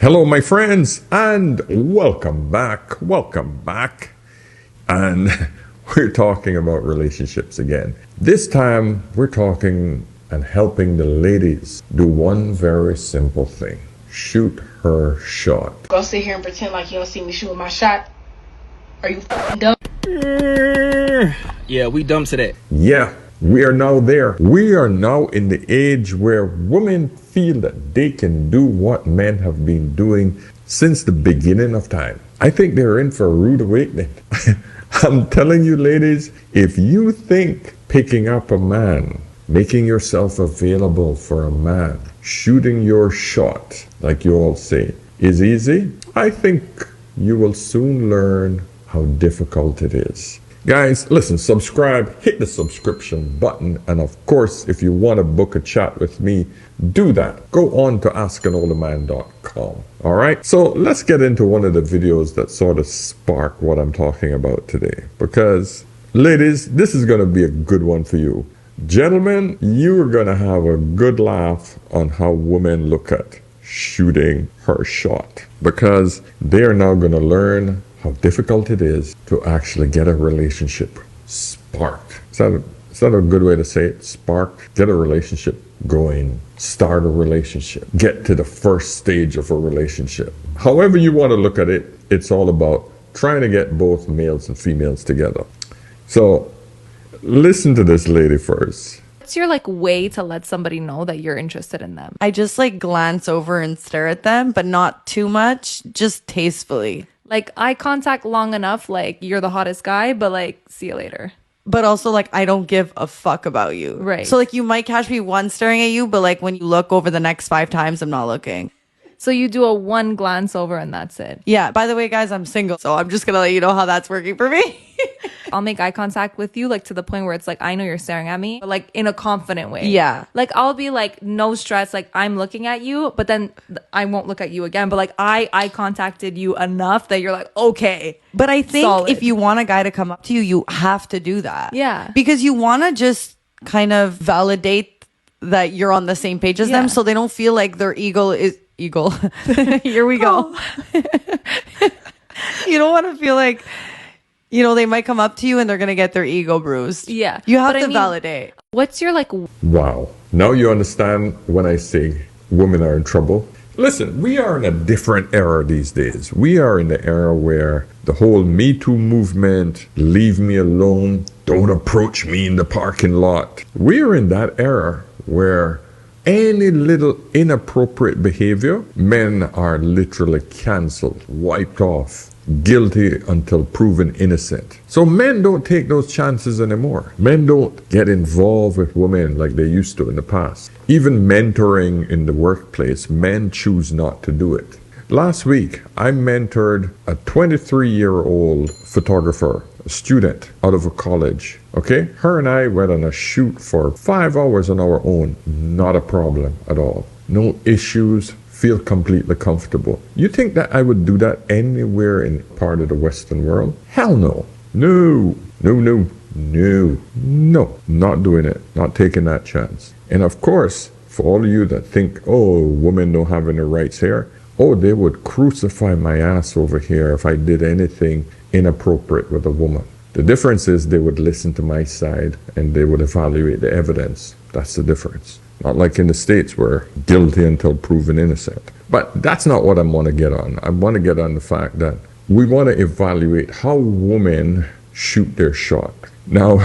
Hello, my friends, and welcome back. Welcome back. And we're talking about relationships again. This time, we're talking and helping the ladies do one very simple thing. Shoot her shot. Go sit here and pretend like you don't see me shooting my shot. Are you f***ing dumb? Yeah, we dumb to that. Yeah, we are now there. We are now in the age where women feel that they can do what men have been doing since the beginning of time. I think they're in for a rude awakening. I'm telling you, ladies, if you think picking up a man, making yourself available for a man, shooting your shot, like you all say, is easy, I think you will soon learn how difficult it is. Guys, listen, subscribe, hit the subscription button, and of course, if you want to book a chat with me, do that. Go on to askanolderman.com. All right, so let's get into one of the videos that sort of spark what I'm talking about today. Because, ladies, this is going to be a good one for you. Gentlemen, you are going to have a good laugh on how women look at shooting her shot. Because they are now going to learn how difficult it is to actually get a relationship sparked. Is that a good way to say it? Sparked? Get a relationship going. Start a relationship. Get to the first stage of a relationship. However you want to look at it, it's all about trying to get both males and females together. So listen to this lady first. What's your way to let somebody know that you're interested in them? I just glance over and stare at them, but not too much, just tastefully. Eye contact long enough, you're the hottest guy, but see you later. But also I don't give a fuck about you. Right. So you might catch me once staring at you, but when you look over the next 5 times, I'm not looking. So you do a one glance over and that's it. Yeah. By the way, guys, I'm single, so I'm just gonna let you know how that's working for me. I'll make eye contact with you to the point where it's I know you're staring at me, but in a confident way. Yeah. I'll be no stress, I'm looking at you, but then I won't look at you again. But I eye contacted you enough that you're okay. But I think solid. If you want a guy to come up to you, you have to do that. Yeah. Because you want to just kind of validate that you're on the same page as them, so they don't feel like their ego is eagle. Here we go. You don't want to feel they might come up to you and they're going to get their ego bruised. Yeah. You have to validate. What's your Wow. Now you understand when I say women are in trouble. Listen, we are in a different era these days. We are in the era where the whole Me Too movement, leave me alone, don't approach me in the parking lot. We are in that era where any little inappropriate behavior, men are literally canceled, wiped off, guilty until proven innocent. So men don't take those chances anymore. Men don't get involved with women like they used to in the past. Even mentoring in the workplace, men choose not to do it. Last week, I mentored a 23-year-old photographer, a student out of a college. Okay? Her and I went on a shoot for 5 hours on our own. Not a problem at all. No issues. Feel completely comfortable. You think that I would do that anywhere in part of the Western world? Hell no. No. Not doing it. Not taking that chance. And of course, for all of you that think, oh, women don't have any rights here. Oh, they would crucify my ass over here if I did anything inappropriate with a woman. The difference is they would listen to my side and they would evaluate the evidence. That's the difference. Not like in the States where guilty until proven innocent. But that's not what I want to get on. I want to get on the fact that we want to evaluate how women shoot their shot. Now,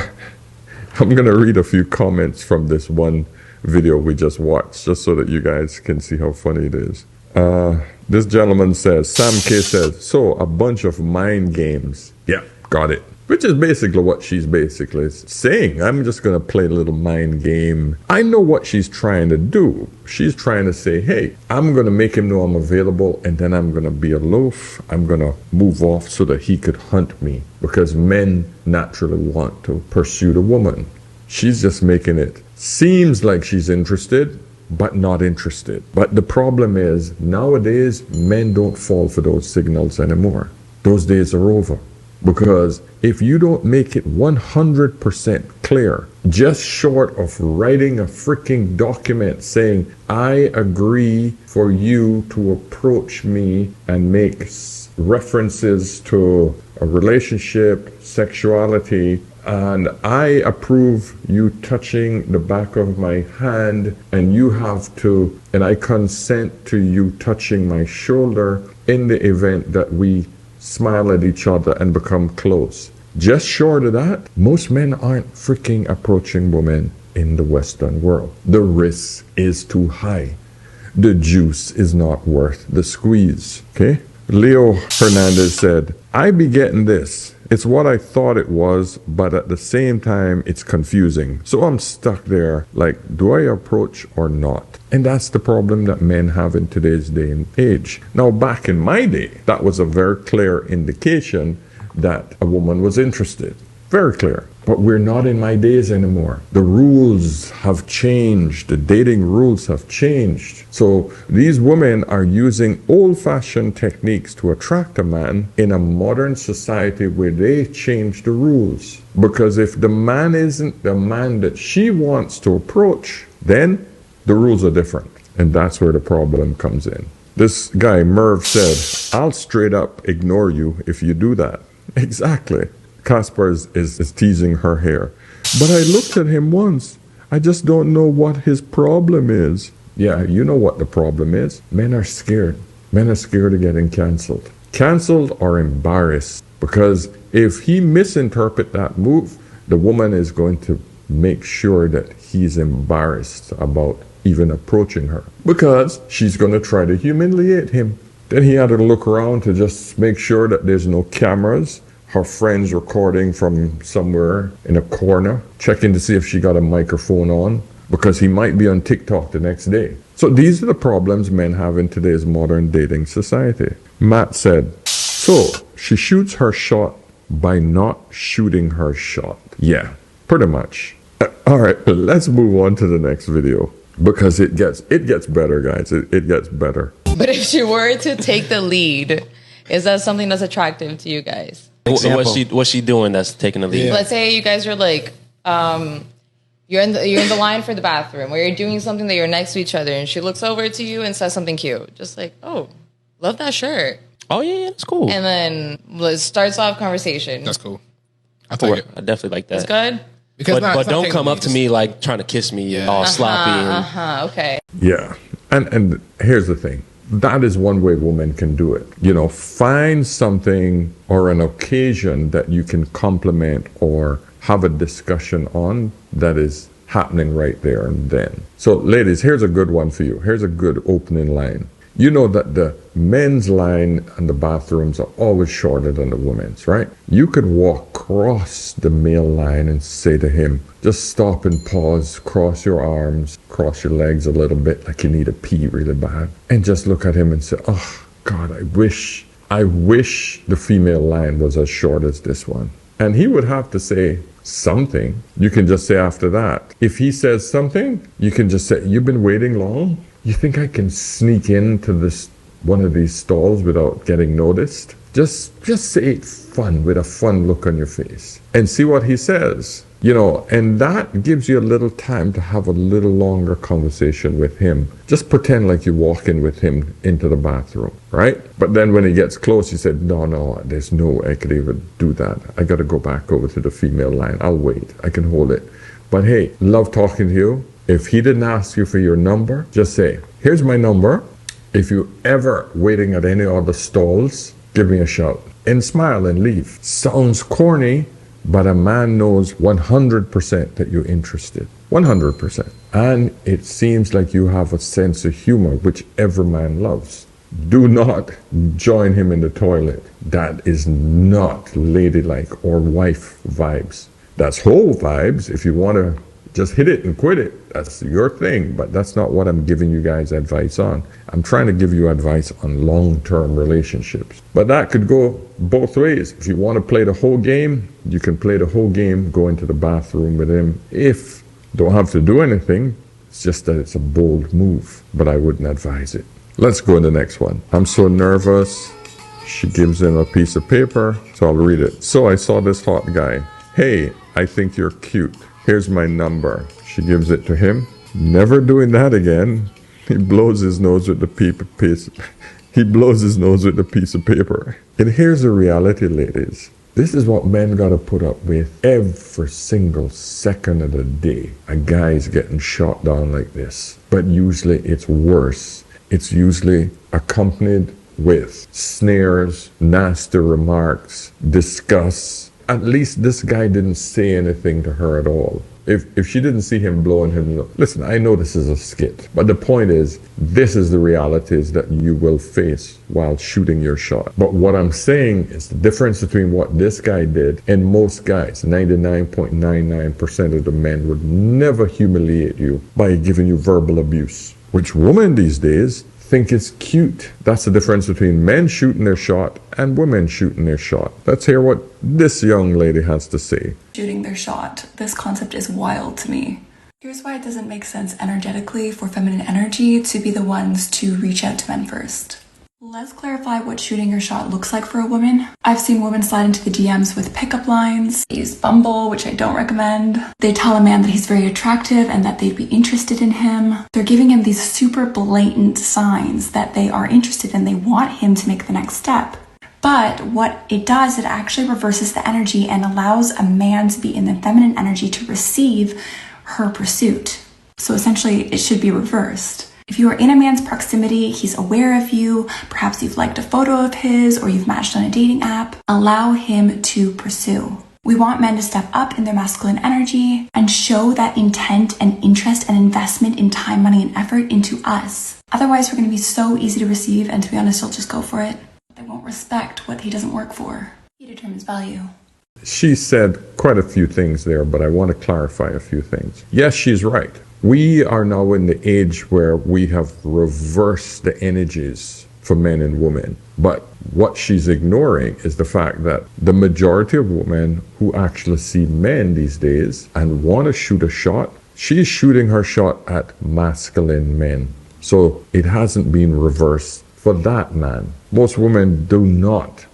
I'm going to read a few comments from this one video we just watched, just so that you guys can see how funny it is. This gentleman says, Sam K says, so a bunch of mind games. Yeah, got it. Which is basically what she's basically saying. I'm just going to play a little mind game. I know what she's trying to do. She's trying to say, hey, I'm going to make him know I'm available and then I'm going to be aloof. I'm going to move off so that he could hunt me. Because men naturally want to pursue the woman. She's just making it seems like she's interested, but not interested. But the problem is, nowadays, men don't fall for those signals anymore. Those days are over. Because if you don't make it 100% clear, just short of writing a freaking document saying, I agree for you to approach me and make references to a relationship, sexuality, and I approve you touching the back of my hand, and you have to, and I consent to you touching my shoulder in the event that we smile at each other and become close. Just short of that, most men aren't freaking approaching women in the Western world. The risk is too high. The juice is not worth the squeeze. Okay? Leo Hernandez said, I be getting this. It's what I thought it was, but at the same time, it's confusing. So I'm stuck there, like, do I approach or not? And that's the problem that men have in today's day and age. Now, back in my day, that was a very clear indication that a woman was interested. Very clear. But we're not in my days anymore. The rules have changed. The dating rules have changed. So these women are using old-fashioned techniques to attract a man in a modern society where they change the rules. Because if the man isn't the man that she wants to approach, then the rules are different. And that's where the problem comes in. This guy, Merv, said, I'll straight up ignore you if you do that. Exactly. Casper is teasing her hair. But I looked at him once. I just don't know what his problem is. Yeah, you know what the problem is. Men are scared. Men are scared of getting canceled. Canceled or embarrassed. Because if he misinterprets that move, the woman is going to make sure that he's embarrassed about even approaching her. Because she's going to try to humiliate him. Then he had to look around to just make sure that there's no cameras. Her friends recording from somewhere in a corner, checking to see if she got a microphone on, because he might be on TikTok the next day. So these are the problems men have in today's modern dating society. Matt said, so she shoots her shot by not shooting her shot. Yeah, pretty much. All right, let's move on to the next video, because it gets better, guys. It gets better. But if she were to take the lead, is that something that's attractive to you guys? What's she doing that's taking the lead? Yeah. Let's say you guys are like, you're in the line for the bathroom, where you're doing something that you're next to each other, and she looks over to you and says something cute, just like, "Oh, love that shirt." Oh yeah, that's cool. And then starts off conversation. That's cool. I definitely like that. That's good. Because but don't come up to me like trying to kiss me all sloppy. Okay. Yeah, and here's the thing. That is one way women can do it. You know, find something or an occasion that you can compliment or have a discussion on that is happening right there and then. So, ladies, here's a good one for you. Here's a good opening line. You know that the men's line and the bathrooms are always shorter than the women's, right? You could walk across the male line and say to him, just stop and pause, cross your arms, cross your legs a little bit like you need a pee really bad, and just look at him and say, oh, God, I wish the female line was as short as this one. And he would have to say something. You can just say after that. If he says something, you can just say, you've been waiting long? You think I can sneak into one of these stalls without getting noticed? Just say it fun, with a fun look on your face, and see what he says. You know, and that gives you a little time to have a little longer conversation with him. Just pretend like you're walking with him into the bathroom, right? But then when he gets close, you said, no, there's no way I could even do that. I got to go back over to the female line. I'll wait. I can hold it. But hey, love talking to you. If he didn't ask you for your number, just say, here's my number. If you're ever waiting at any other stalls, give me a shout. And smile and leave. Sounds corny, but a man knows 100% that you're interested. 100%. And it seems like you have a sense of humor, which every man loves. Do not join him in the toilet. That is not ladylike or wife vibes. That's whole vibes. If you want to just hit it and quit it, that's your thing, but that's not what I'm giving you guys advice on. I'm trying to give you advice on long-term relationships. But that could go both ways. If you want to play the whole game, you can play the whole game, go into the bathroom with him. If don't have to do anything, it's just that it's a bold move, but I wouldn't advise it. Let's go to the next one. I'm so nervous. She gives him a piece of paper, so I'll read it. So I saw this hot guy. Hey, I think you're cute. Here's my number. She gives it to him. Never doing that again. He blows his nose with the piece. He blows his nose with the piece of paper. And here's the reality, ladies. This is what men gotta put up with every single second of the day. A guy's getting shot down like this. But usually it's worse. It's usually accompanied with snares, nasty remarks, disgust. At least this guy didn't say anything to her at all. If she didn't see him blowing him, listen, I know this is a skit, but the point is, this is the realities that you will face while shooting your shot. But what I'm saying is the difference between what this guy did and most guys, 99.99% of the men would never humiliate you by giving you verbal abuse, which women these days think it's cute. That's the difference between men shooting their shot and women shooting their shot. Let's hear what this young lady has to say. Shooting their shot. This concept is wild to me. Here's why it doesn't make sense energetically for feminine energy to be the ones to reach out to men first. Let's clarify what shooting your shot looks like for a woman. I've seen women slide into the DMs with pickup lines. They use Bumble, which I don't recommend. They tell a man that he's very attractive and that they'd be interested in him. They're giving him these super blatant signs that they are interested and they want him to make the next step. But what it does, it actually reverses the energy and allows a man to be in the feminine energy to receive her pursuit. So essentially, it should be reversed. If you are in a man's proximity, he's aware of you, perhaps you've liked a photo of his or you've matched on a dating app, allow him to pursue. We want men to step up in their masculine energy and show that intent and interest and investment in time, money, and effort into us. Otherwise, we're going to be so easy to receive, and to be honest, he'll just go for it. They won't respect what he doesn't work for. He determines value. She said quite a few things there, but I want to clarify a few things. Yes, she's right. We are now in the age where we have reversed the energies for men and women. But what she's ignoring is the fact that the majority of women who actually see men these days and want to shoot a shot, she's shooting her shot at masculine men. So it hasn't been reversed for that man. Most women do not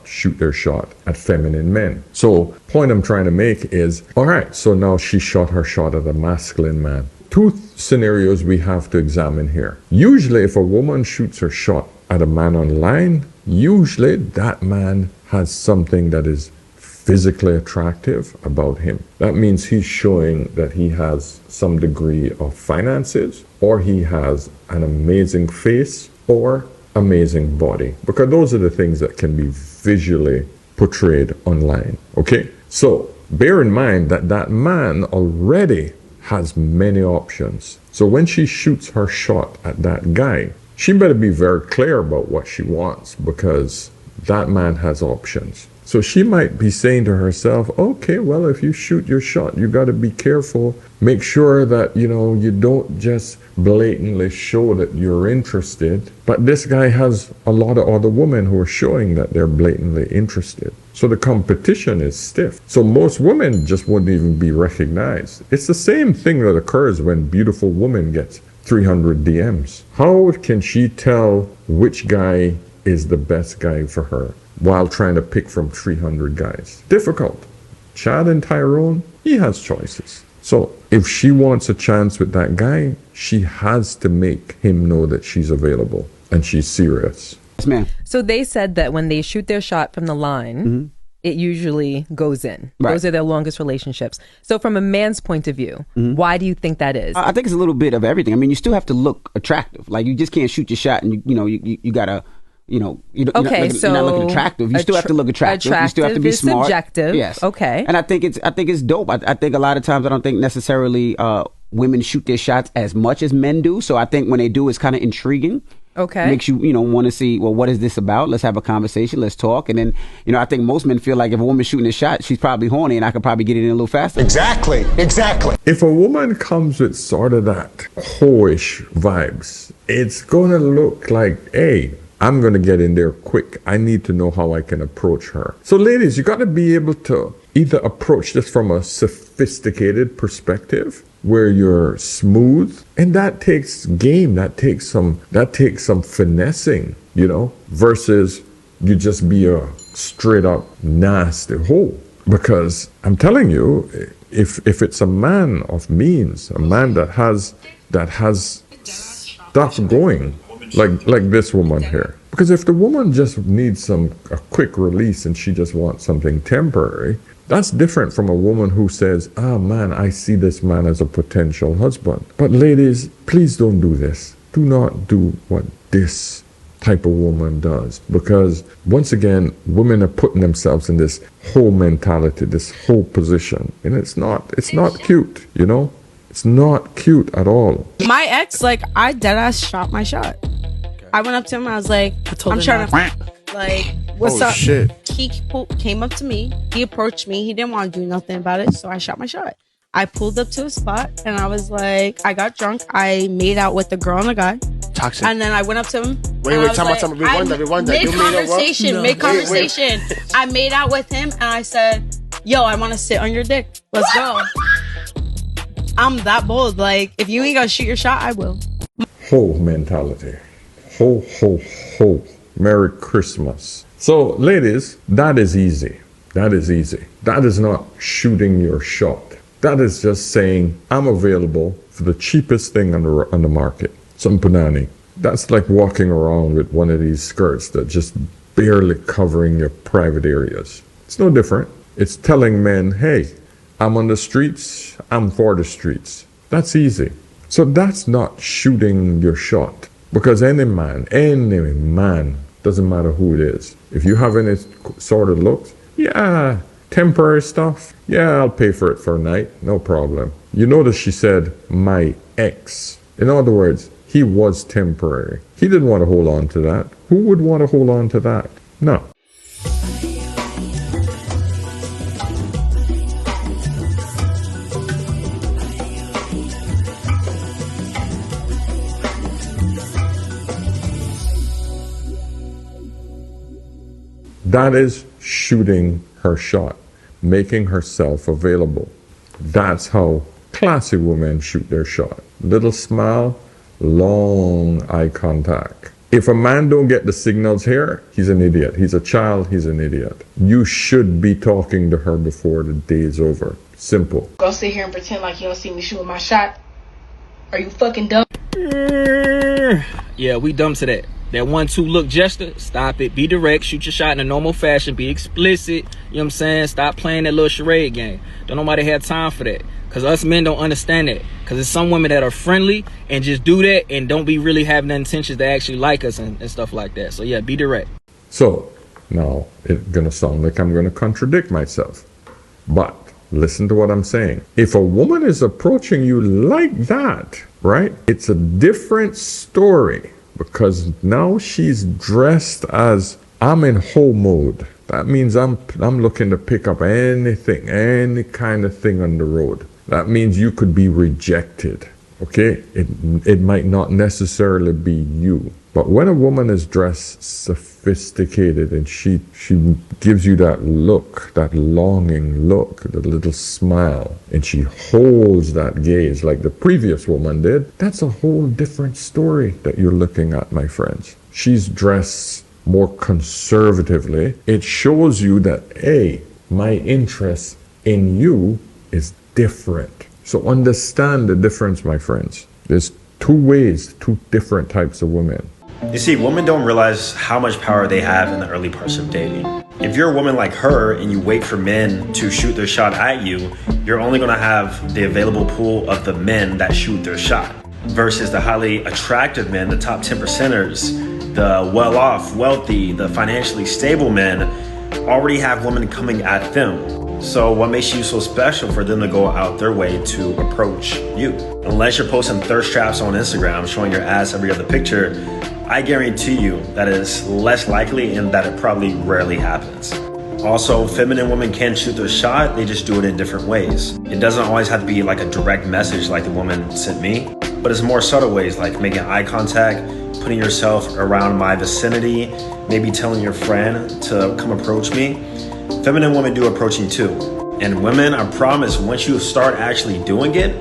shoot their shot at feminine men. So point I'm trying to make is, all right, so now she shot her shot at a masculine man. Two scenarios we have to examine here. Usually if a woman shoots her shot at a man online, usually that man has something that is physically attractive about him. That means he's showing that he has some degree of finances, or he has an amazing face, or amazing body, because those are the things that can be visually portrayed online. Okay, so bear in mind that that man already has many options. So when she shoots her shot at that guy, she better be very clear about what she wants, because that man has options. So she might be saying to herself, okay, well, if you shoot your shot, you got to be careful. Make sure that, you don't just blatantly show that you're interested. But this guy has a lot of other women who are showing that they're blatantly interested. So the competition is stiff. So most women just wouldn't even be recognized. It's the same thing that occurs when beautiful woman gets 300 DMs. How can she tell which guy is the best guy for her while trying to pick from 300 guys? Difficult. Chad and Tyrone, he has choices. So if she wants a chance with that guy, she has to make him know that she's available and she's serious. Yes, ma'am. So they said that when they shoot their shot from the line, it usually goes in. Right. Those are their longest relationships. So from a man's point of view, why do you think that is? I think it's a little bit of everything. I mean, you still have to look attractive. Like, you just can't shoot your shot and you gotta, you're not looking attractive. You still have to look attractive. You still have to be smart. Subjective. Yes. Okay. And I think it's dope. I think a lot of times I don't think necessarily women shoot their shots as much as men do. So I think when they do, it's kind of intriguing. Okay. Makes you, want to see, well, what is this about? Let's have a conversation. Let's talk. And then, I think most men feel like if a woman's shooting a shot, she's probably horny and I could probably get it in a little faster. Exactly. If a woman comes with sort of that hoish vibes, it's going to look like, hey, I'm going to get in there quick. I need to know how I can approach her. So ladies, you got to be able to either approach this from a sophisticated perspective where you're smooth, and that takes game, that takes some finessing, versus you just be a straight up nasty hoe. Because I'm telling you, if it's a man of means, a man that has stuff going, like this woman here. Because if the woman just needs a quick release and she just wants something temporary, that's different from a woman who says, man, I see this man as a potential husband. But ladies, please don't do this. Do not do what this type of woman does. Because once again, women are putting themselves in this whole mentality, this whole position. And it's not cute, you know? It's not cute at all. My ex, I deadass shot my shot. I went up to him, I was like, I'm trying to, what's up? Shit. He came up to me, he approached me, he didn't want to do nothing about it, so I shot my shot. I pulled up to a spot, and I was like, I got drunk, I made out with the girl and the guy. Toxic. And then I went up to him. Wait, time out. Rewind that. Mid conversation. I made out with him, and I said, yo, I want to sit on your dick. Let's go. I'm that bold. If you ain't gonna shoot your shot, I will. Whole mentality. Ho. Merry Christmas. So, ladies, that is easy. That is not shooting your shot. That is just saying, I'm available for the cheapest thing on the market. Some punani. That's like walking around with one of these skirts that just barely covering your private areas. It's no different. It's telling men, hey, I'm on the streets, I'm for the streets. That's easy. So that's not shooting your shot. Because any man, doesn't matter who it is. If you have any sort of looks, yeah, temporary stuff, yeah, I'll pay for it for a night, no problem. You notice she said, my ex. In other words, he was temporary. He didn't want to hold on to that. Who would want to hold on to that? No. That is shooting her shot, making herself available. That's how classy women shoot their shot. Little smile, long eye contact. If a man don't get the signals here, he's an idiot. He's a child, he's an idiot. You should be talking to her before the day is over. Simple. Go sit here and pretend like you don't see me shooting my shot. Are you fucking dumb? Yeah, we dumb to that. That 1-2 look gesture, stop it. Be direct, shoot your shot in a normal fashion, be explicit. You know what I'm saying? Stop playing that little charade game. Don't nobody have time for that. Because us men don't understand that. Because there's some women that are friendly and just do that and don't be really having the intentions to actually like us and stuff like that. So yeah, be direct. So, now it's going to sound like I'm going to contradict myself. But listen to what I'm saying. If a woman is approaching you like that, right? It's a different story. Because now she's dressed as, I'm in hoe mode. That means I'm looking to pick up anything, any kind of thing on the road. That means you could be rejected, okay? It might not necessarily be you. But when a woman is dressed sophisticated and she gives you that look, that longing look, the little smile, and she holds that gaze like the previous woman did, that's a whole different story that you're looking at, my friends. She's dressed more conservatively. It shows you that, hey, my interest in you is different. So understand the difference, my friends. There's two different types of women. You see, women don't realize how much power they have in the early parts of dating. If you're a woman like her and you wait for men to shoot their shot at you, you're only going to have the available pool of the men that shoot their shot versus the highly attractive men, the top 10%ers, the well-off, wealthy, the financially stable men already have women coming at them. So what makes you so special for them to go out their way to approach you? Unless you're posting thirst traps on Instagram showing your ass every other picture, I guarantee you that is less likely and that it probably rarely happens. Also, feminine women can shoot their shot, they just do it in different ways. It doesn't always have to be like a direct message like the woman sent me, but it's more subtle ways like making eye contact, putting yourself around my vicinity, maybe telling your friend to come approach me. Feminine women do approaching too. And women, I promise, once you start actually doing it,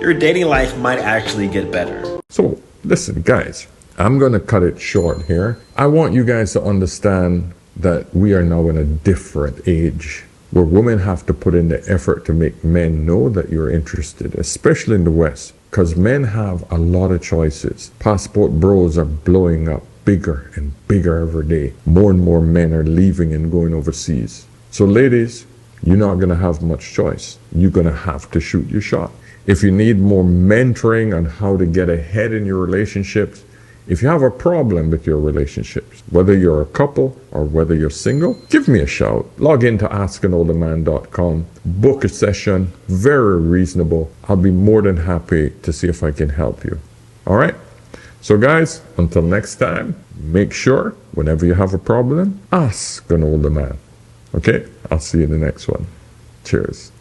your dating life might actually get better. So, listen, guys. I'm going to cut it short here. I want you guys to understand that we are now in a different age where women have to put in the effort to make men know that you're interested, especially in the West, because men have a lot of choices. Passport bros are blowing up bigger and bigger every day. More and more men are leaving and going overseas. So ladies, you're not going to have much choice. You're going to have to shoot your shot. If you need more mentoring on how to get ahead in your relationships, if you have a problem with your relationships, whether you're a couple or whether you're single, give me a shout. Log into askanolderman.com, book a session, very reasonable. I'll be more than happy to see if I can help you. All right? So guys, until next time, make sure whenever you have a problem, ask an older man. Okay? I'll see you in the next one. Cheers.